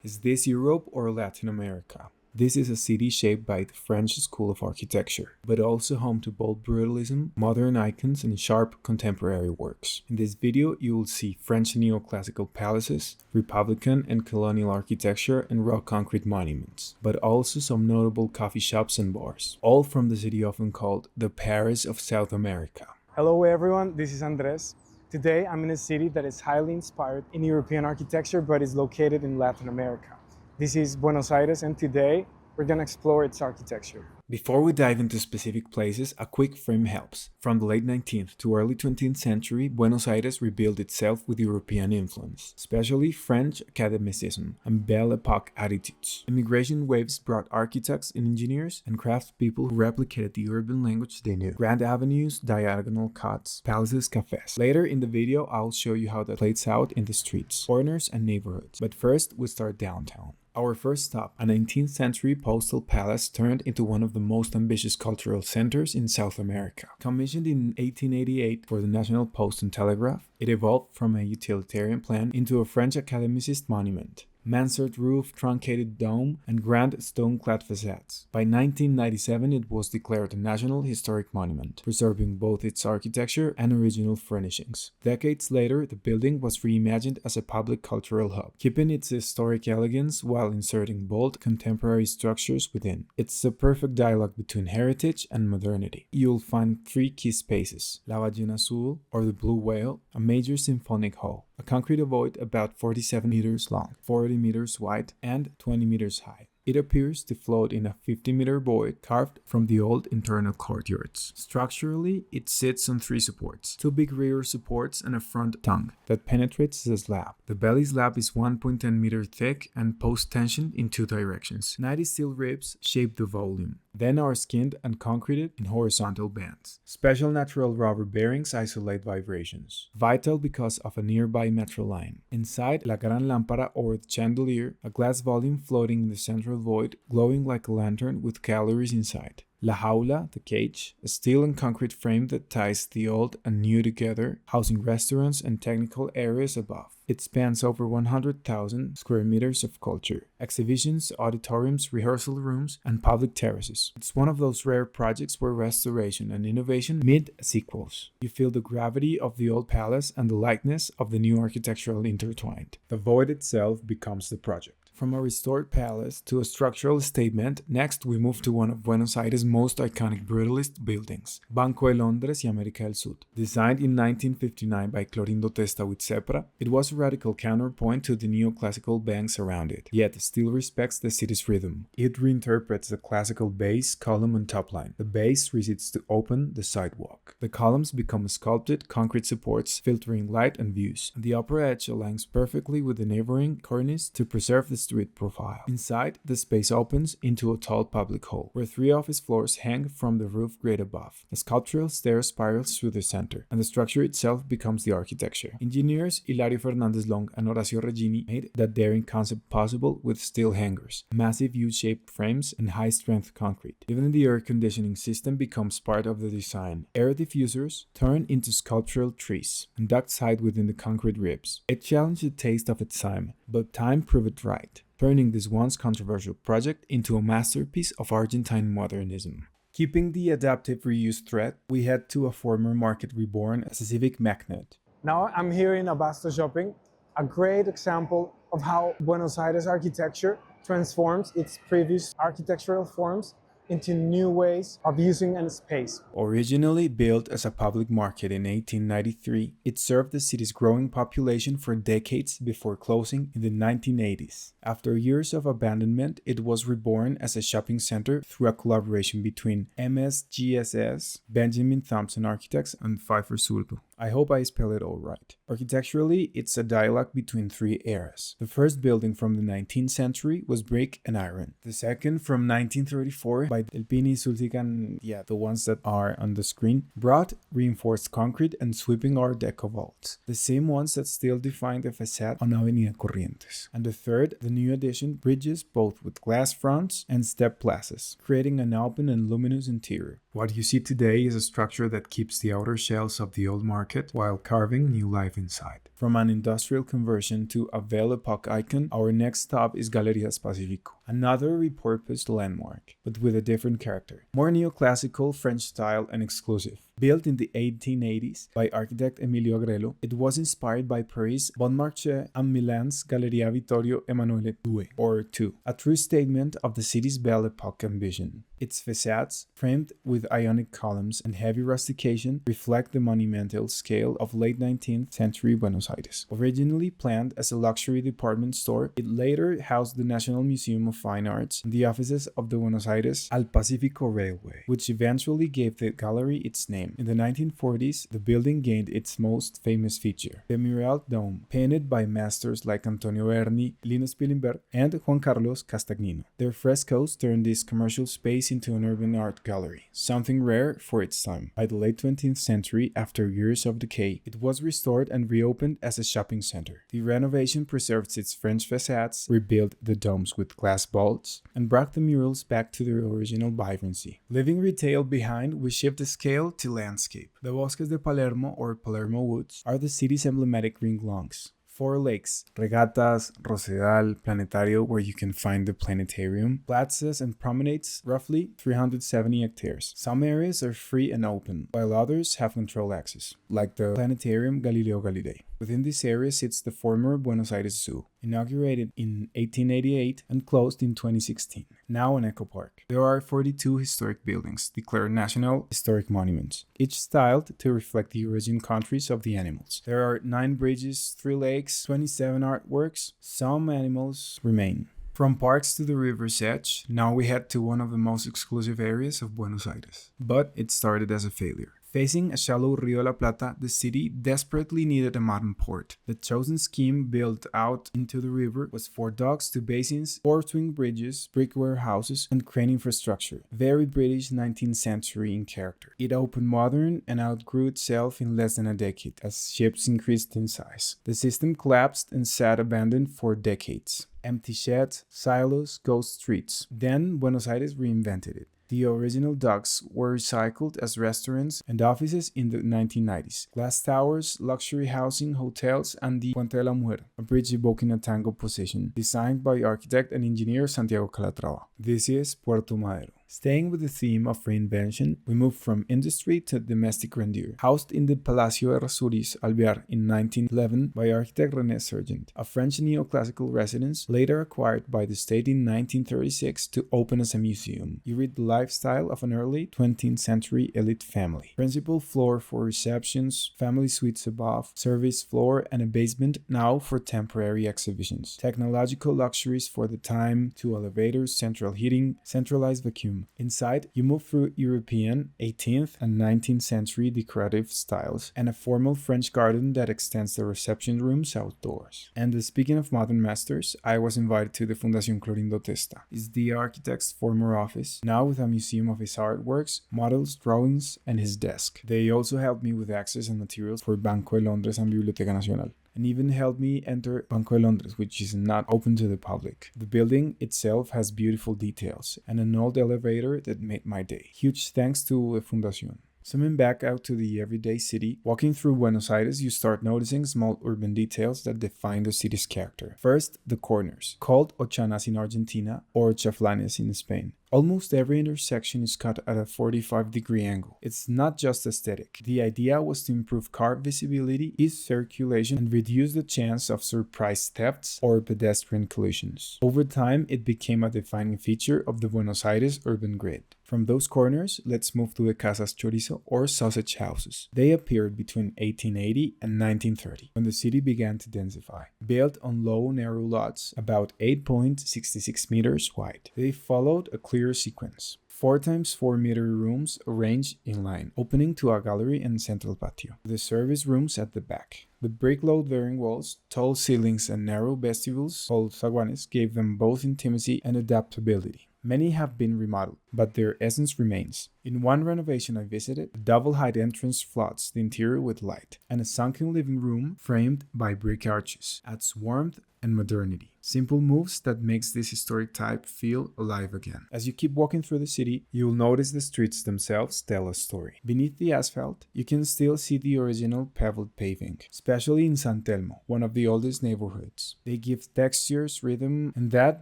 Is this Europe or Latin America? This is a city shaped by the French School of Architecture, but also home to bold brutalism, modern icons, and sharp contemporary works. In this video, you will see French neoclassical palaces, Republican and colonial architecture, and raw concrete monuments, but also some notable coffee shops and bars, all from the city often called the Paris of South America. Hello everyone, this is Andres. Today I'm in a city that is highly inspired in European architecture but is located in Latin America. This is Buenos Aires, and today we're going to explore its architecture. Before we dive into specific places, a quick frame helps. From the late 19th to early 20th century, Buenos Aires rebuilt itself with European influence, especially French academicism and Belle Epoque attitudes. Immigration waves brought architects and engineers and craftspeople who replicated the urban language they knew. Grand avenues, diagonal cuts, palaces, cafes. Later in the video, I'll show you how that plays out in the streets, corners, and neighborhoods. But first, we start downtown. Our first stop, a 19th century postal palace turned into one of the most ambitious cultural centers in South America. Commissioned in 1888 for the National Post and Telegraph, it evolved from a utilitarian plan into a French academicist monument. Mansard roof, truncated dome, and grand stone-clad facades. By 1997, it was declared a National Historic Monument, preserving both its architecture and original furnishings. Decades later, the building was reimagined as a public cultural hub, keeping its historic elegance while inserting bold, contemporary structures within. It's a perfect dialogue between heritage and modernity. You'll find three key spaces: La Ballena Azul, or the Blue Whale, a major symphonic hall, a concrete ovoid about 47 meters long, 40 meters wide, and 20 meters high. It appears to float in a 50-meter void carved from the old internal courtyards. Structurally, it sits on three supports, two big rear supports and a front tongue that penetrates the slab. The belly slab is 1.10 meters thick and post-tensioned in two directions. 90 steel ribs shape the volume, then are skinned and concreted in horizontal bands. Special natural rubber bearings isolate vibrations, vital because of a nearby metro line. Inside, La Gran Lámpara, or the chandelier, a glass volume floating in the central void, glowing like a lantern with calories inside. La Jaula, the cage, a steel and concrete frame that ties the old and new together, housing restaurants and technical areas above. It spans over 100,000 square meters of culture, exhibitions, auditoriums, rehearsal rooms, and public terraces. It's one of those rare projects where restoration and innovation meet sequels. You feel the gravity of the old palace and the lightness of the new architectural intertwined. The void itself becomes the project. From a restored palace to a structural statement, next we move to one of Buenos Aires' most iconic brutalist buildings, Banco de Londres y América del Sud. Designed in 1959 by Clorindo Testa with Cepra, it was a radical counterpoint to the neoclassical banks around it, yet still respects the city's rhythm. It reinterprets the classical base, column, and top line. The base recedes to open the sidewalk. The columns become sculpted concrete supports, filtering light and views, and the upper edge aligns perfectly with the neighboring cornice to preserve the street profile. Inside, the space opens into a tall public hall, where three office floors hang from the roof grade above. A sculptural stair spirals through the center, and the structure itself becomes the architecture. Engineers Hilario Fernández Long and Horacio Regini made that daring concept possible with steel hangers, massive U-shaped frames, and high-strength concrete. Even the air conditioning system becomes part of the design. Air diffusers turn into sculptural trees, and ducts hide within the concrete ribs. It challenged the taste of its time, but time proved it right, turning this once controversial project into a masterpiece of Argentine modernism. Keeping the adaptive reuse thread, we head to a former market reborn as a civic magnet. Now I'm here in Abasto Shopping, a great example of how Buenos Aires architecture transforms its previous architectural forms into new ways of using a space. Originally built as a public market in 1893, it served the city's growing population for decades before closing in the 1980s. After years of abandonment, it was reborn as a shopping center through a collaboration between MSGSS, Benjamin Thompson Architects, and Pfeiffer Zurdo. I hope I spell it all right. Architecturally, it's a dialogue between three eras. The first building from the 19th century was brick and iron. The second, from 1934, by Del Pini, Sultican, the ones that are on the screen, brought reinforced concrete and sweeping Art Deco vaults, the same ones that still define the facade on Avenida Corrientes. And the third, the new addition, bridges both with glass fronts and step plazas, creating an open and luminous interior. What you see today is a structure that keeps the outer shells of the old market while carving new life inside. From an industrial conversion to a Belle Epoque icon, our next stop is Galleria Pacifico, another repurposed landmark, but with a different character. More neoclassical, French style, and exclusive. Built in the 1880s by architect Emilio Agrelo, it was inspired by Paris' Bon Marché and Milan's Galleria Vittorio Emanuele II, a true statement of the city's Belle Epoque ambition. Its facades, framed with Ionic columns and heavy rustication, reflect the monumental scale of late 19th century Buenos Aires. Originally planned as a luxury department store, it later housed the National Museum of Fine Arts and the offices of the Buenos Aires al Pacifico Railway, which eventually gave the gallery its name. In the 1940s, the building gained its most famous feature, the mural dome, painted by masters like Antonio Berni, Lino Spilimberg, and Juan Carlos Castagnino. Their frescoes turned this commercial space into an urban art gallery, something rare for its time. By the late 20th century, after years of decay, it was restored and reopened as a shopping center. The renovation preserved its French facades, rebuilt the domes with glass vaults, and brought the murals back to their original vibrancy. Leaving retail behind, we shift the scale to landscape. The Bosques de Palermo, or Palermo Woods, are the city's emblematic green lawns. 4 lakes, Regatas, Rosedal, Planetario, where you can find the planetarium, plazas and promenades, roughly 370 hectares. Some areas are free and open, while others have controlled access, like the Planetarium Galileo Galilei. Within this area sits the former Buenos Aires Zoo, inaugurated in 1888 and closed in 2016, now an eco park. There are 42 historic buildings declared National Historic Monuments, each styled to reflect the origin countries of the animals. There are 9 bridges, 3 lakes, 27 artworks. Some animals remain. From parks to the river's edge, now we head to one of the most exclusive areas of Buenos Aires. But it started as a failure. Facing a shallow Rio de la Plata, the city desperately needed a modern port. The chosen scheme built out into the river was 4 docks, 2 basins, 4 swing bridges, brick warehouses, and crane infrastructure. Very British 19th century in character. It opened modern and outgrew itself in less than a decade as ships increased in size. The system collapsed and sat abandoned for decades. Empty sheds, silos, ghost streets. Then Buenos Aires reinvented it. The original docks were recycled as restaurants and offices in the 1990s. Glass towers, luxury housing, hotels, and the Puente de la Mujer, a bridge evoking a tango position, designed by architect and engineer Santiago Calatrava. This is Puerto Madero. Staying with the theme of reinvention, we move from industry to domestic grandeur. Housed in the Palacio Rasuris, Alvier, in 1911 by architect René Sergent, a French neoclassical residence later acquired by the state in 1936 to open as a museum. You read the lifestyle of an early 20th century elite family. Principal floor for receptions, family suites above, service floor, and a basement now for temporary exhibitions. Technological luxuries for the time, 2 elevators, central heating, centralized vacuum. Inside, you move through European, 18th and 19th century decorative styles and a formal French garden that extends the reception rooms outdoors. And speaking of modern masters, I was invited to the Fundación Clorindo Testa. It's the architect's former office, now with a museum of his artworks, models, drawings, and his desk. They also helped me with access and materials for Banco de Londres and Biblioteca Nacional, and even helped me enter Banco de Londres, which is not open to the public. The building itself has beautiful details and an old elevator that made my day. Huge thanks to the Fundación. Zooming back out to the everyday city, walking through Buenos Aires, you start noticing small urban details that define the city's character. First, the corners, called ochanas in Argentina or chaflanes in Spain. Almost every intersection is cut at a 45-degree angle. It's not just aesthetic. The idea was to improve car visibility, ease circulation, and reduce the chance of surprise thefts or pedestrian collisions. Over time, it became a defining feature of the Buenos Aires urban grid. From those corners, let's move to the Casas Chorizo or sausage houses. They appeared between 1880 and 1930, when the city began to densify. Built on low, narrow lots, about 8.66 meters wide, they followed a clear sequence. 4x4-meter rooms arranged in line, opening to a gallery and central patio. The service rooms at the back. The brick load-bearing walls, tall ceilings, and narrow vestibules, called zaguanes, gave them both intimacy and adaptability. Many have been remodeled, but their essence remains. In one renovation I visited, a double-height entrance floods the interior with light, and a sunken living room framed by brick arches adds warmth and modernity. Simple moves that makes this historic type feel alive again. As you keep walking through the city, you'll notice the streets themselves tell a story. Beneath the asphalt, you can still see the original pebbled paving, especially in San Telmo, one of the oldest neighborhoods. They give textures, rhythm, and that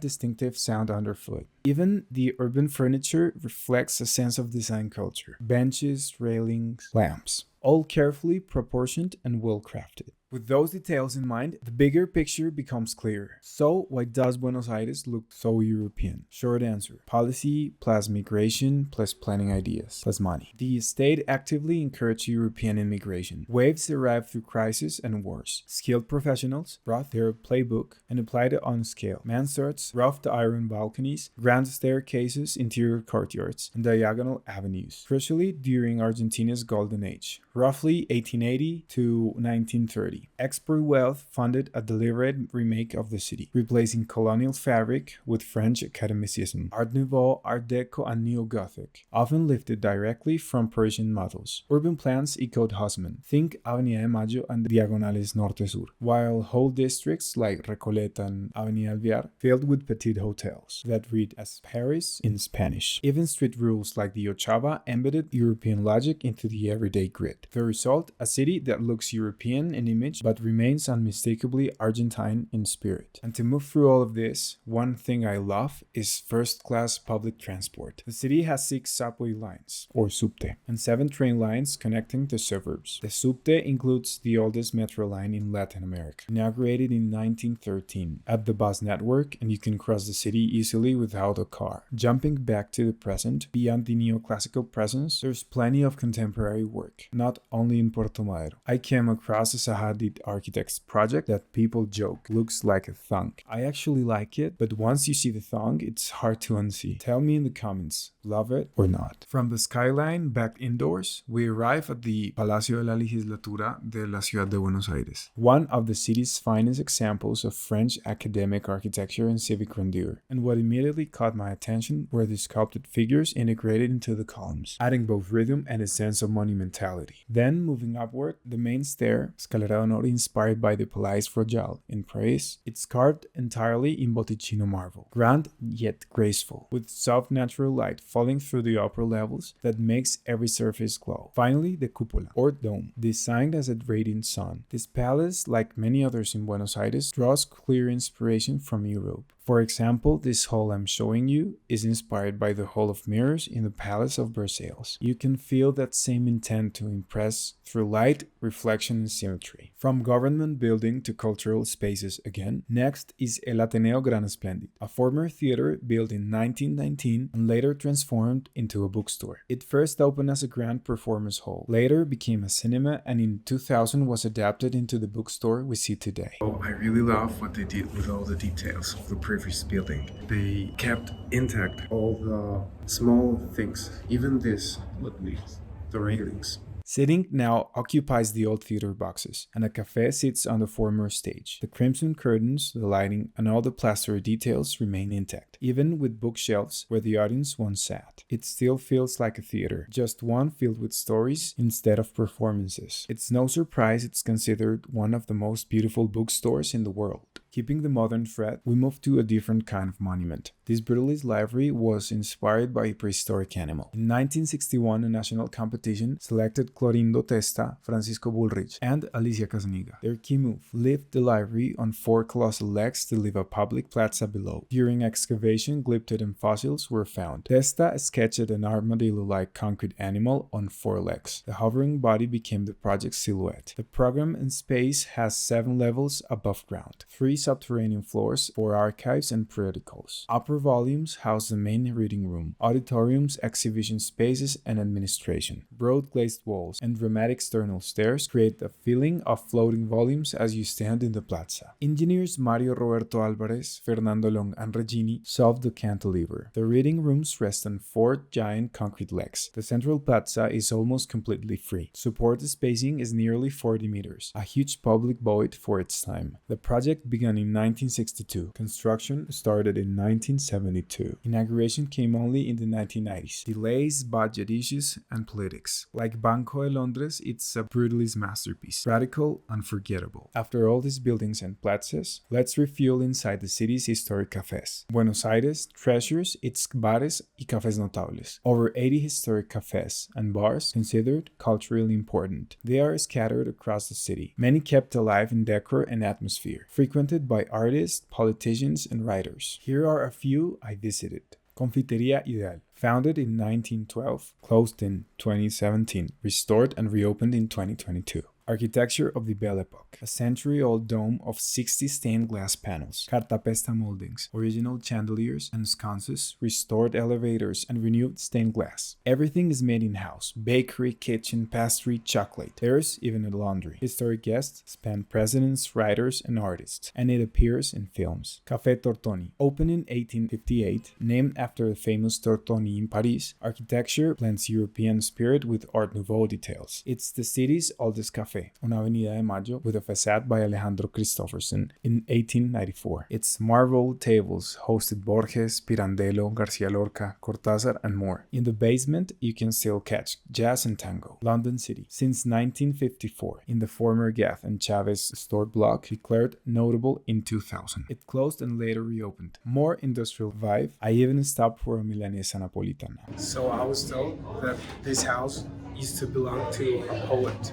distinctive sound underfoot. Even the urban furniture reflects a sense of design culture. Benches, railings, lamps, all carefully proportioned and well crafted. With those details in mind, the bigger picture becomes clearer. So, why does Buenos Aires look so European? Short answer: policy plus migration plus planning ideas plus money. The state actively encouraged European immigration. Waves arrived through crises and wars. Skilled professionals brought their playbook and applied it on scale. Mansards, rough iron balconies, grand staircases, interior courtyards, and diagonal avenues. Crucially, during Argentina's golden age, roughly 1880 to 1930. Export wealth funded a deliberate remake of the city, replacing colonial fabric with French academicism, Art Nouveau, Art Deco, and Neo-Gothic, often lifted directly from Persian models. Urban plans echoed Haussmann. Think Avenida de Mayo and Diagonales Norte-Sur, while whole districts like Recoleta and Avenida Alvier filled with petite hotels that read as Paris in Spanish. Even street rules like the Ochava embedded European logic into the everyday grid. The result, a city that looks European in image but remains unmistakably Argentine in spirit. And to move through all of this, one thing I love is first-class public transport. The city has 6 subway lines, or subte, and 7 train lines connecting the suburbs. The subte includes the oldest metro line in Latin America, inaugurated in 1913. Add the bus network and you can cross the city easily without a car. Jumping back to the present, beyond the neoclassical presence, there's plenty of contemporary work, not only in Puerto Madero. I came across a Sahadid architect's project that people joke looks like a thong. I actually like it, but once you see the thong, it's hard to unsee. Tell me in the comments, love it or not. From the skyline back indoors, we arrive at the Palacio de la Legislatura de la Ciudad de Buenos Aires, one of the city's finest examples of French academic architecture and civic grandeur. And what immediately caught my attention were the sculpted figures integrated into the columns, adding both rhythm and a sense of monumentality. Then, moving upward, the main stair, Escalera d'Honor, inspired by the Palais Royal in Paris, it's carved entirely in Botticino marble, grand yet graceful, with soft natural light falling through the upper levels that makes every surface glow. Finally, the cupola, or dome, designed as a radiant sun. This palace, like many others in Buenos Aires, draws clear inspiration from Europe. For example, this hall I'm showing you is inspired by the Hall of Mirrors in the Palace of Versailles. You can feel that same intent to impress through light, reflection, and symmetry. From government building to cultural spaces again, next is El Ateneo Gran Splendid, a former theater built in 1919 and later transformed into a bookstore. It first opened as a grand performance hall, later became a cinema, and in 2000 was adapted into the bookstore we see today. Oh, I really love what they did with all the details of the previous building. They kept intact all the small things, even this, look at these, the railings. Sitting now occupies the old theater boxes, and a cafe sits on the former stage. The crimson curtains, the lighting, and all the plaster details remain intact, even with bookshelves where the audience once sat. It still feels like a theater, just one filled with stories instead of performances. It's no surprise it's considered one of the most beautiful bookstores in the world. Keeping the modern thread, we move to a different kind of monument. This brutalist library was inspired by a prehistoric animal. In 1961, a national competition selected Clorindo Testa, Francisco Bullrich, and Alicia Casniga. Their key move: lift the library on 4 colossal legs to leave a public plaza below. During excavation, glyptodon fossils were found. Testa sketched an armadillo-like concrete animal on 4 legs. The hovering body became the project's silhouette. The program in space has 7 levels above ground, 3 subterranean floors for archives and periodicals. Upper volumes house the main reading room, auditoriums, exhibition spaces, and administration. Broad glazed walls and dramatic external stairs create a feeling of floating volumes as you stand in the plaza. Engineers Mario Roberto Alvarez, Fernando Long, and Regini solved the cantilever. The reading rooms rest on 4 giant concrete legs. The central plaza is almost completely free. Support spacing is nearly 40 meters, a huge public void for its time. The project began opened in 1962. Construction started in 1972. Inauguration came only in the 1990s. Delays, budget issues, and politics. Like Banco de Londres, it's a brutalist masterpiece. Radical, unforgettable. After all these buildings and plazas, let's refuel inside the city's historic cafes. Buenos Aires treasures its bares y cafés notables. Over 80 historic cafes and bars considered culturally important. They are scattered across the city, many kept alive in decor and atmosphere, frequented by artists, politicians, and writers. Here are a few I visited. Confiteria Ideal, founded in 1912, closed in 2017, restored and reopened in 2022. Architecture of the Belle Epoque, a century-old dome of 60 stained glass panels, cartapesta moldings, original chandeliers and sconces, restored elevators, and renewed stained glass. Everything is made in-house: bakery, kitchen, pastry, chocolate. There's even a laundry. Historic guests span presidents, writers, and artists, and it appears in films. Café Tortoni, opened in 1858, named after the famous Tortoni in Paris, architecture blends European spirit with Art Nouveau details. It's the city's oldest café, una avenida de Mayo with a facade by Alejandro Christoffersen in 1894. Its marble tables hosted Borges, Pirandello, Garcia Lorca, Cortázar, and more. In the basement, you can still catch jazz and tango. London City, since 1954, in the former Gath and Chavez store block, declared notable in 2000. It closed and later reopened. More industrial vibe. I even stopped for a Milanesa Napolitana. So I was told that this house used to belong to a poet.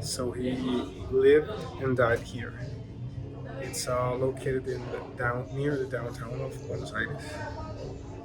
So he lived and died here. It's located near the downtown of Buenos Aires,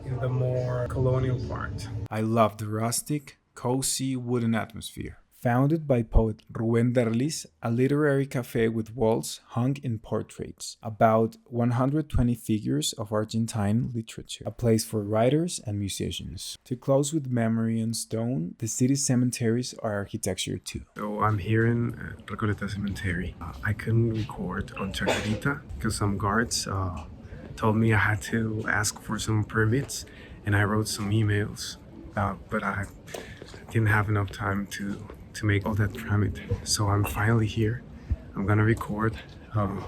in the more colonial part. I love the rustic, cozy wooden atmosphere. Founded by poet Rubén Derlis, a literary cafe with walls hung in portraits, about 120 figures of Argentine literature, a place for writers and musicians. To close with memory and stone, the city's cemeteries are architecture too. So I'm here in Recoleta Cemetery. I couldn't record on Chacarita because some guards told me I had to ask for some permits, and I wrote some emails, but I didn't have enough time to make all that permit. So I'm finally here. I'm gonna record on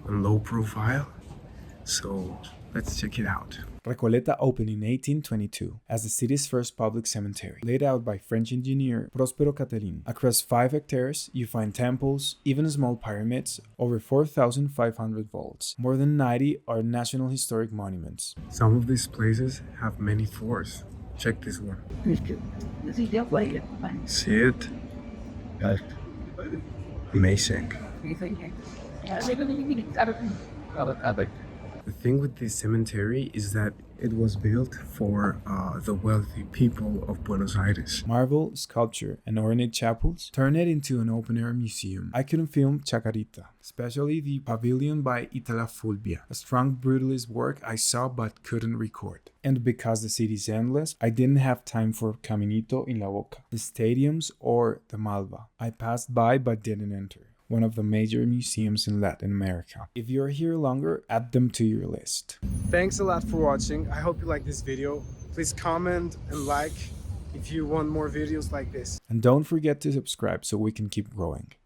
low profile. So let's check it out. Recoleta opened in 1822 as the city's first public cemetery, laid out by French engineer Prospero Catelin. Across 5 hectares, you find temples, even small pyramids, over 4,500 vaults. More than 90 are National Historic Monuments. Some of these places have many floors. Check this one. See it? Amazing. The thing with this cemetery is that it was built for the wealthy people of Buenos Aires. Marble, sculpture, and ornate chapels turn it into an open-air museum. I couldn't film Chacarita, especially the pavilion by Itala Fulvia, a strong brutalist work I saw but couldn't record. And because the city is endless, I didn't have time for Caminito in La Boca, the stadiums, or the Malva. I passed by but didn't enter. One of the major museums in Latin America. If you're here longer, add them to your list. Thanks a lot for watching. I hope you like this video. Please comment and like if you want more videos like this. And don't forget to subscribe so we can keep growing.